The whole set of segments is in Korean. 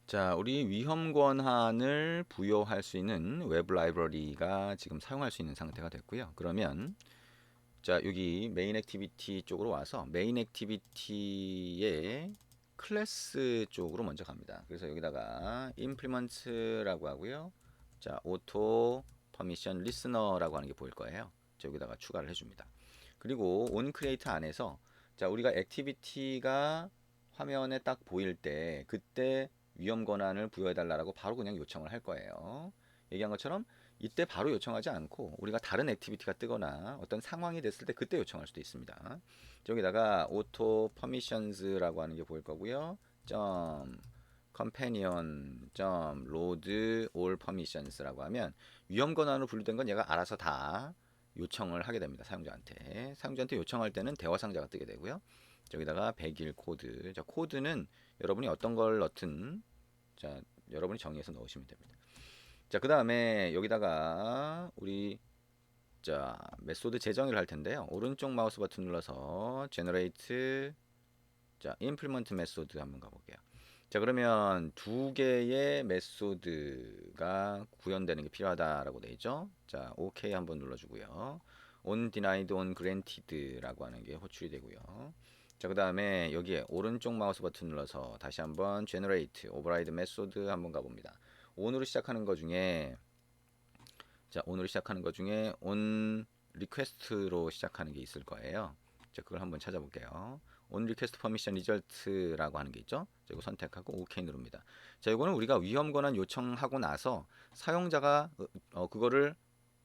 자, 우리 위험 권한을 부여할 수 있는 웹 라이브러리가 지금 사용할 수 있는 상태가 됐고요. 그러면 자, 여기 메인 액티비티 쪽으로 와서 메인 액티비티의 클래스 쪽으로 먼저 갑니다. 그래서 여기다가 implement라고 하고요. 자, auto permission listener라고 하는 게 보일 거예요. 자, 여기다가 추가를 해줍니다. 그리고 on create 안에서 자, 우리가 액티비티가 화면에 딱 보일 때 그때 위험 권한을 부여해 달라고 바로 그냥 요청을 할 거예요. 얘기한 것처럼 이때 바로 요청하지 않고 우리가 다른 액티비티가 뜨거나 어떤 상황이 됐을 때 그때 요청할 수도 있습니다. 여기다가 auto permissions라고 하는 게 보일 거고요. 점 companion 점 load all permissions라고 하면 위험 권한으로 분류된 건 얘가 알아서 다 요청을 하게 됩니다. 사용자한테 요청할 때는 대화 상자가 뜨게 되고요. 여기다가 100일 코드. 자, 코드는 여러분이 어떤 걸 넣든 자, 여러분이 정의해서 넣으시면 됩니다. 자, 그다음에 여기다가 우리 자, 메소드 재정의를 할 텐데요. 오른쪽 마우스 버튼 눌러서 generate 자, implement 메소드 한번 가볼게요. 자, 그러면 두 개의 메소드가 구현되는 게 필요하다라고 되어 있죠. 자, OK 한번 눌러주고요. on denied, on granted라고 하는 게 호출이 되고요. 자, 그 다음에 여기에 오른쪽 마우스 버튼 눌러서 다시 한번 generate, override method 한번 가봅니다. on으로 시작하는 것 중에 자, on으로 시작하는 것 중에 on request로 시작하는 게 있을 거예요. 자, 그걸 한번 찾아볼게요. on request permission result라고 하는 게 있죠. 자, 이거 선택하고 OK 누릅니다. 자, 이거는 우리가 위험 권한 요청하고 나서 사용자가 그거를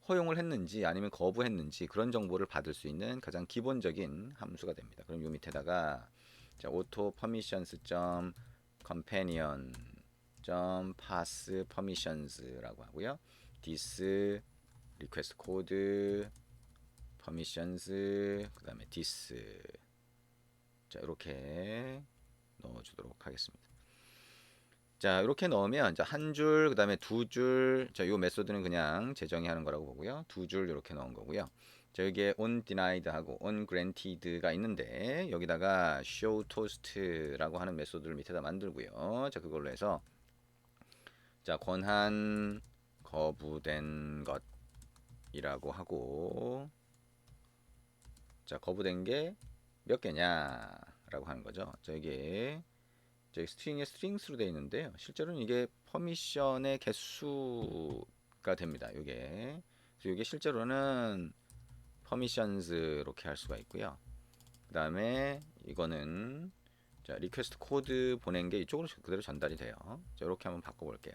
허용을 했는지 아니면 거부했는지 그런 정보를 받을 수 있는 가장 기본적인 함수가 됩니다. 그럼 요 밑에다가 자, auto permissions companion pass permissions라고 하고요. this request code permissions 그다음에 this 자, 이렇게 넣어주도록 하겠습니다. 자, 이렇게 넣으면 한 줄, 그 다음에 두 줄, 자, 요 메소드는 그냥 재정의하는 거라고 보고요. 두 줄 이렇게 넣은 거고요. 자, 여기에 on denied하고 on granted가 있는데 여기다가 show toast라고 하는 메소드를 밑에다 만들고요. 자, 그걸로 해서 자, 권한 거부된 것이라고 하고 자, 거부된 게 몇 개냐라고 하는 거죠. 자, 이게 저기 스트링에 스트링스로 되어 있는데요. 실제로는 이게 퍼미션의 개수가 됩니다. 이게 그래서 이게 실제로는 permissions 이렇게 할 수가 있고요. 그 다음에 이거는 자, 리퀘스트 코드 보낸 게 이쪽으로 그대로 전달이 돼요. 자, 이렇게 한번 바꿔볼게요.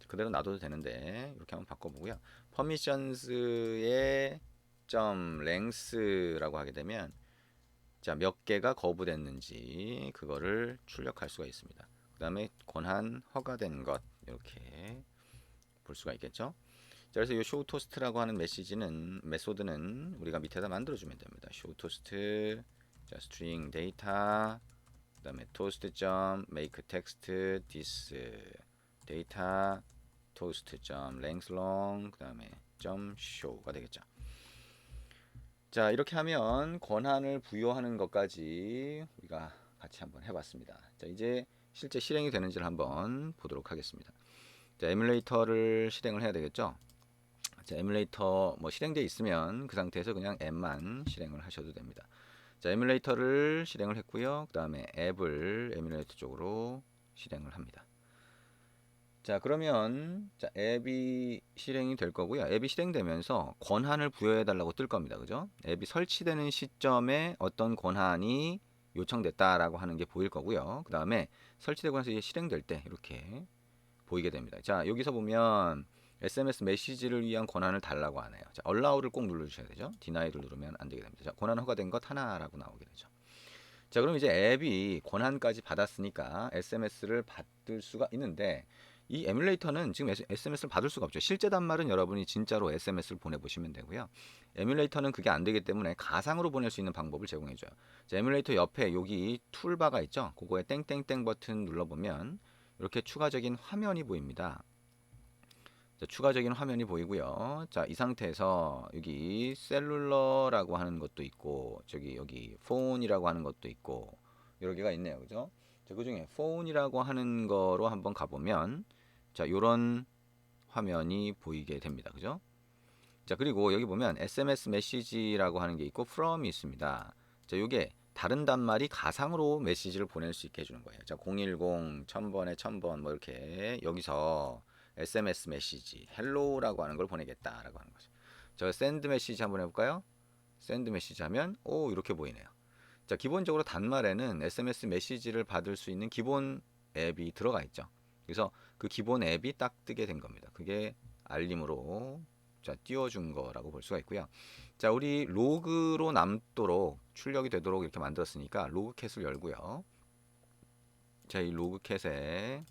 그대로 놔둬도 되는데 이렇게 한번 바꿔보고요. permissions의 점 length라고 하게 되면 자, 몇 개가 거부됐는지 그거를 출력할 수가 있습니다. 그 다음에 권한 허가된 것 이렇게 볼 수가 있겠죠. 자, 그래서 이 show toast라고 하는 메소드는 우리가 밑에다 만들어주면 됩니다. show toast 자, string data 그 다음에 toast make text this data toast length long 그 다음에 show가 되겠죠. 자, 이렇게 하면 권한을 부여하는 것까지 우리가 같이 한번 해봤습니다. 자, 이제 실제 실행이 되는지를 한번 보도록 하겠습니다. 자, 에뮬레이터를 실행을 해야 되겠죠. 자, 에뮬레이터 뭐 실행되어 있으면 그 상태에서 그냥 앱만 실행을 하셔도 됩니다. 자, 에뮬레이터를 실행을 했고요. 그 다음에 앱을 에뮬레이터 쪽으로 실행을 합니다. 자, 그러면 자, 앱이 실행이 될 거고요. 앱이 실행되면서 권한을 부여해 달라고 뜰 겁니다. 그죠? 앱이 설치되는 시점에 어떤 권한이 요청됐다라고 하는 게 보일 거고요. 그 다음에 설치되고 나서 실행될 때 이렇게 보이게 됩니다. 자, 여기서 보면 SMS 메시지를 위한 권한을 달라고 하네요. 자, allow를 꼭 눌러주셔야 되죠. deni를 누르면 안 되게 됩니다. 자, 권한 허가된 것 하나라고 나오게 되죠. 자, 그럼 이제 앱이 권한까지 받았으니까 SMS를 받을 수가 있는데 이 에뮬레이터는 지금 SMS를 받을 수가 없죠. 실제 단말은 여러분이 진짜로 SMS를 보내보시면 되고요. 에뮬레이터는 그게 안 되기 때문에 가상으로 보낼 수 있는 방법을 제공해줘요. 자, 에뮬레이터 옆에 여기 툴바가 있죠. 그거에 땡땡땡 버튼 눌러보면 이렇게 추가적인 화면이 보입니다. 자, 추가적인 화면이 보이고요. 자, 이 상태에서 여기 셀룰러라고 하는 것도 있고 여기 폰이라고 하는 것도 있고 여러 개가 있네요. 그죠? 자, 그중에 phone이라고 하는 거로 한번 가보면 자, 요런 화면이 보이게 됩니다. 그죠? 자, 그리고 여기 보면 SMS 메시지라고 하는 게 있고 from이 있습니다. 자, 요게 다른 단말이 가상으로 메시지를 보낼 수 있게 해주는 거예요. 자, 010 1000번에 1000번 뭐 이렇게 여기서 SMS 메시지 hello라고 하는 걸 보내겠다라고 하는 거죠. 저 send 메시지 한번 해볼까요? send 메시지 하면 오 이렇게 보이네요. 자, 기본적으로 단말에는 SMS 메시지를 받을 수 있는 기본 앱이 들어가 있죠. 그래서 그 기본 앱이 딱 뜨게 된 겁니다. 그게 알림으로 자, 띄워준 거라고 볼 수가 있고요. 자, 우리 로그로 남도록 출력이 되도록 이렇게 만들었으니까 로그캣을 열고요. 자, 이 로그캣에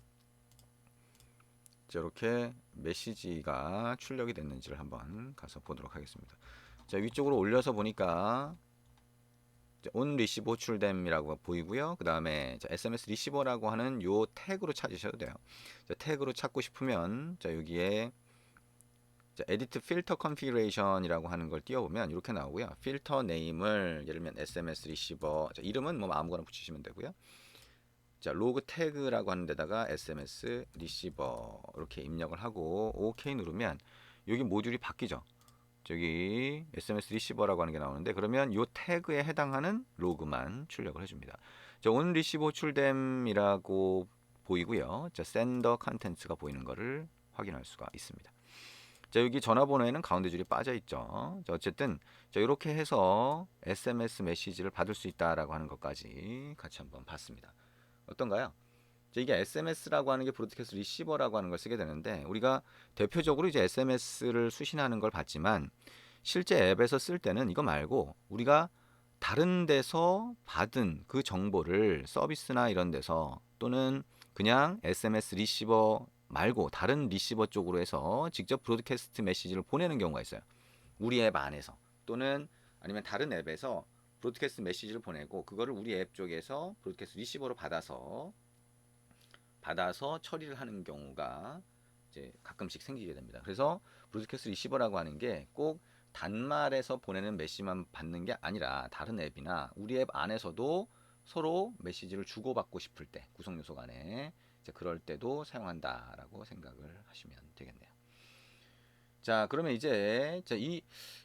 저렇게 메시지가 출력이 됐는지를 한번 가서 보도록 하겠습니다. 자, 위쪽으로 올려서 보니까 온 리시버 호출됨이라고 보이고요. 그 다음에 SMS 리시버라고 하는 요 태그로 찾으셔도 돼요. 자, 태그로 찾고 싶으면 자, 여기에 자, 에디트 필터 컨피그레이션이라고 하는 걸 띄워보면 이렇게 나오고요. 필터 네임을 예를 들면 SMS 리시버 자, 이름은 뭐 아무거나 붙이시면 되고요. 자, 로그 태그라고 하는 데다가 SMS 리시버 이렇게 입력을 하고 OK 누르면 여기 모듈이 바뀌죠. 저기 SMS 리시버라고 하는 게 나오는데 그러면 이 태그에 해당하는 로그만 출력을 해줍니다. 자, 온 리시버 호출됨이라고 보이고요. 자, 샌더 컨텐츠가 보이는 거를 확인할 수가 있습니다. 자, 여기 전화번호에는 가운데 줄이 빠져 있죠. 자, 어쨌든 자, 이렇게 해서 SMS 메시지를 받을 수 있다라고 하는 것까지 같이 한번 봤습니다. 어떤가요? 자, 이게 SMS라고 하는 게 브로드캐스트 리시버라고 하는 걸 쓰게 되는데 우리가 대표적으로 이제 SMS를 수신하는 걸 봤지만 실제 앱에서 쓸 때는 이거 말고 우리가 다른 데서 받은 그 정보를 서비스나 이런 데서 또는 그냥 SMS 리시버 말고 다른 리시버 쪽으로 해서 직접 브로드캐스트 메시지를 보내는 경우가 있어요. 우리 앱 안에서 또는 아니면 다른 앱에서 브로드캐스트 메시지를 보내고 그거를 우리 앱 쪽에서 브로드캐스트 리시버로 받아서 처리를 하는 경우가 이제 가끔씩 생기게 됩니다. 그래서 브로드캐스트 리시버라고 하는 게 꼭 단말에서 보내는 메시지만 받는 게 아니라 다른 앱이나 우리 앱 안에서도 서로 메시지를 주고받고 싶을 때 구성 요소 간에 이제 그럴 때도 사용한다라고 생각을 하시면 되겠네요. 자, 그러면 이제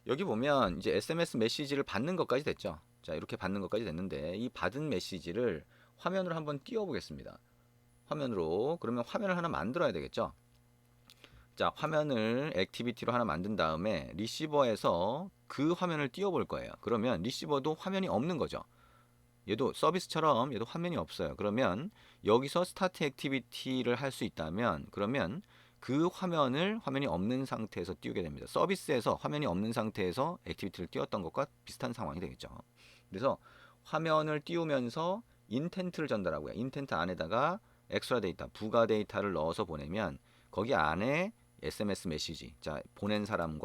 여기 보면 이제 SMS 메시지를 받는 것까지 됐죠. 자, 이렇게 받는 것까지 됐는데 이 받은 메시지를 화면으로 한번 띄워 보겠습니다. 화면으로 그러면 화면을 하나 만들어야 되겠죠. 자, 화면을 액티비티로 하나 만든 다음에 리시버에서 그 화면을 띄워 볼 거예요. 그러면 리시버도 화면이 없는 거죠. 얘도 서비스처럼 얘도 화면이 없어요. 그러면 여기서 스타트 액티비티를 할 수 있다면 그러면 그 화면이 없는 상태에서 띄우게 됩니다. 서비스에서 화면이 없는 상태에서 액티비티를 띄웠던 것과 비슷한 상황이 되겠죠. 그래서 화면을 띄우면서 인텐트를 전달하고요. 인텐트 안에다가 엑스트라 데이터, 부가 데이터를 넣어서 보내면 거기 안에 SMS 메시지, 자, 보낸 사람의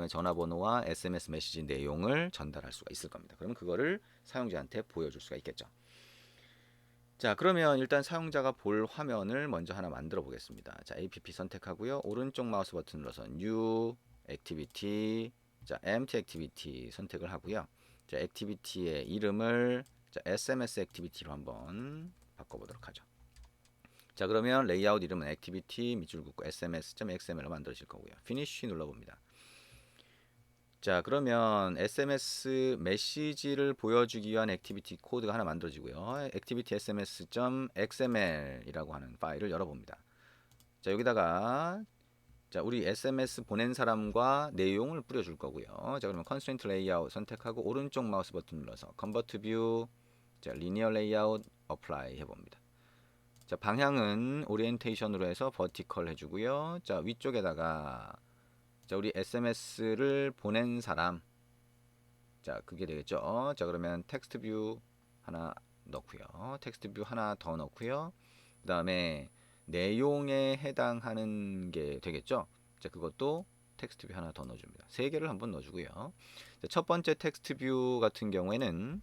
전화번호와 SMS 메시지 내용을 전달할 수가 있을 겁니다. 그러면 그거를 사용자한테 보여줄 수가 있겠죠. 자, 그러면 일단 사용자가 볼 화면을 먼저 하나 만들어 보겠습니다. 자, app 선택하고요. 오른쪽 마우스 버튼 눌러서 new activity, 자, empty activity 선택을 하고요. 자, 액티비티의 이름을 자, SMS 액티비티로 한번 바꿔보도록 하죠. 자, 그러면 레이아웃 이름은 액티비티 밑줄 긋고 sms.xml로 만들어질 거고요. finish 눌러봅니다. 자, 그러면 SMS 메시지를 보여주기 위한 액티비티 코드가 하나 만들어지고요. 액티비티 sms.xml이라고 하는 파일을 열어봅니다. 자, 여기다가 자, 우리 SMS 보낸 사람과 내용을 뿌려줄 거고요. 자, 그러면 constraint layout 선택하고 오른쪽 마우스 버튼 눌러서 convert view, 자, linear layout apply 해봅니다. 자, 방향은 오리엔테이션으로 해서 버티컬 해주고요. 자, 위쪽에다가 자, 우리 SMS를 보낸 사람, 자, 그게 되겠죠. 자, 그러면 텍스트 뷰 하나 넣고요. 텍스트 뷰 하나 더 넣고요. 그 다음에 내용에 해당하는 게 되겠죠. 자, 그것도 텍스트 뷰 하나 더 넣어줍니다. 세 개를 한번 넣어주고요. 자, 첫 번째 텍스트 뷰 같은 경우에는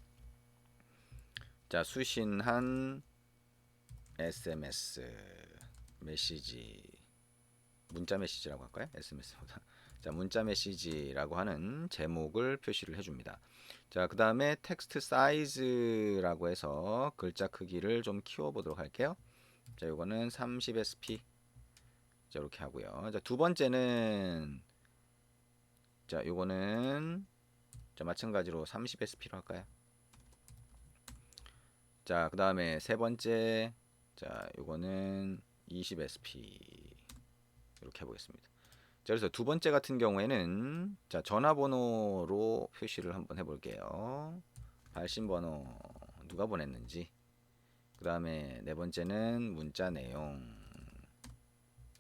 자, 수신한 SMS 메시지, 문자 메시지라고 할까요? SMS보다 자, 문자 메시지라고 하는 제목을 표시를 해줍니다. 자, 그 다음에 텍스트 사이즈라고 해서 글자 크기를 좀 키워보도록 할게요. 자, 요거는 30sp. 자, 이렇게 하고요. 자, 두 번째는, 자, 요거는, 자, 마찬가지로 30sp로 할까요? 자, 그 다음에 세 번째, 자, 요거는 20sp. 이렇게 해보겠습니다. 자, 그래서 두 번째 같은 경우에는 자, 전화번호로 표시를 한번 해볼게요. 발신번호 누가 보냈는지. 그 다음에 네 번째는 문자 내용.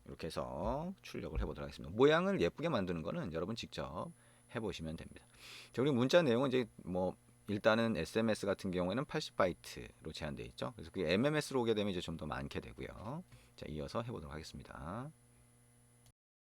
이렇게 해서 출력을 해보도록 하겠습니다. 모양을 예쁘게 만드는 거는 여러분 직접 해보시면 됩니다. 자, 그리고 문자 내용은 이제 뭐 일단은 SMS 같은 경우에는 80바이트로 제한되어 있죠. 그래서 그 MMS로 오게 되면 이제 좀 더 많게 되고요. 자, 이어서 해보도록 하겠습니다.